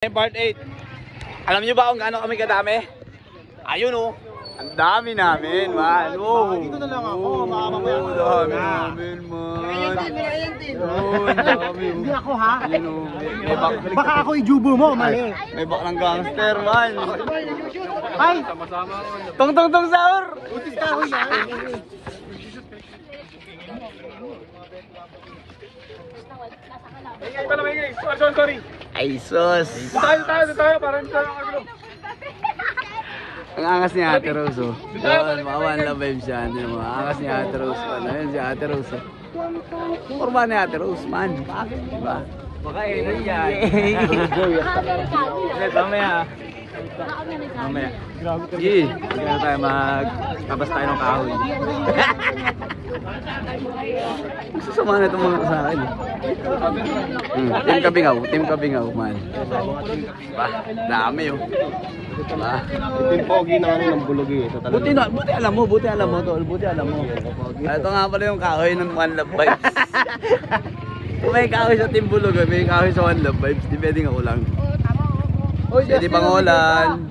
Part 8. Alam niyo ba kung gaano kami kadami? Ayun oh. Ang dami namin, man. Wow. Dito na lang ako, mamamaya ko. Dami namin, man. Ang dami. Hindi ako ha. Baka ako ijubo mo, mali. May baklang gangster, man. Ay! Tong tong tong sahur. Utis ka ako yan. Sorry. Ay, sus. Tayo, parang tayo kagulo. Ang angas ni Ate Rose, oh. Doon, mga one love vibes yan. Ang angas ni Ate Rose. Ayun si Ate Rose, oh. Forma ni Ate Rose, man. Bakit, diba? Baka yan. Mamaya. Mamaya. Sige, hindi na tayo magtabas tayo ng kahoy. Susama na itong mga sa akin. Team Kabingaw, man. Diba? Dami, oh. Diba? Ito yung pogi na ano ng bulog eh. Buti alam mo, tol. Buti alam mo. Ito nga pala yung kahoy ng One Love Vibes. Kung may kahoy sa Team Bulog, may kahoy sa One Love Vibes, di pwedeng ako lang. Pwede Bangolan.